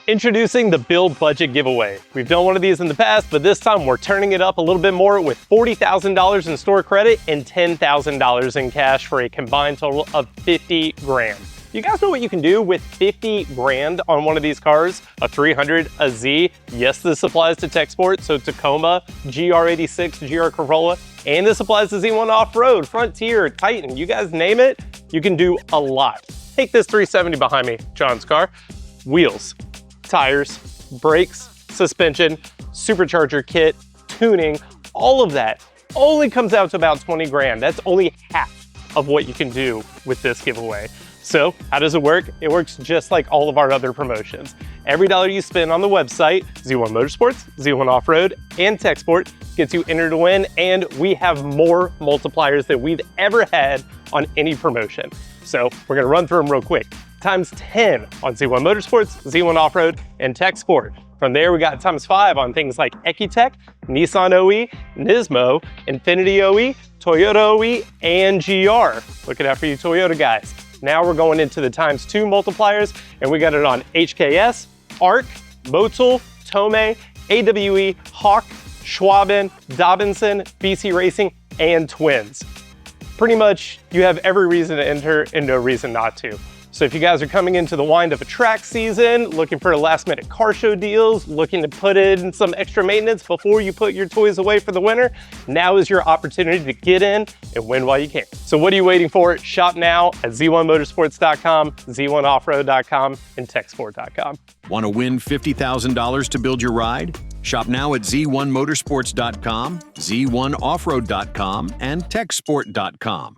Introducing the Build Budget Giveaway. We've done one of these in the past, but this time we're turning it up a little bit more with $40,000 in store credit and $10,000 in cash for a combined total of 50 grand. You guys know what you can do with 50 grand on one of these cars? A 300, a Z. Yes, this applies to tech sport, so Tacoma, GR86, GR Corolla, and this applies to Z1 Off-Road, Frontier, Titan, you guys name it, you can do a lot. Take this 370 behind me, John's car. Wheels, tires, brakes, suspension, supercharger kit, tuning, all of that only comes out to about 20 grand. That's only half of what you can do with this giveaway. So how does it work? It works just like all of our other promotions. Every dollar you spend on the website, Z1 Motorsports, Z1 Off-Road, and Tech Sport gets you entered to win, and we have more multipliers than we've ever had on any promotion. So we're gonna run through them real quick. Times 10 on Z1 Motorsports, Z1 Off-Road, and Tech Sport. From there, we got times 5 on things like Ecutech, Nissan OE, Nismo, Infiniti OE, Toyota OE, and GR. Looking out for you Toyota guys. Now we're going into the times 2 multipliers, and we got it on HKS, ARC, Motul, Tomei, AWE, Hawk, Schwalben, Dobinson, BC Racing, and Twins. Pretty much, you have every reason to enter and no reason not to. So if you guys are coming into the wind of a track season, looking for last minute car show deals, looking to put in some extra maintenance before you put your toys away for the winter, now is your opportunity to get in and win while you can. So what are you waiting for? Shop now at z1motorsports.com, z1offroad.com, and techsport.com. Want to win $50,000 to build your ride? Shop now at z1motorsports.com, z1offroad.com, and techsport.com.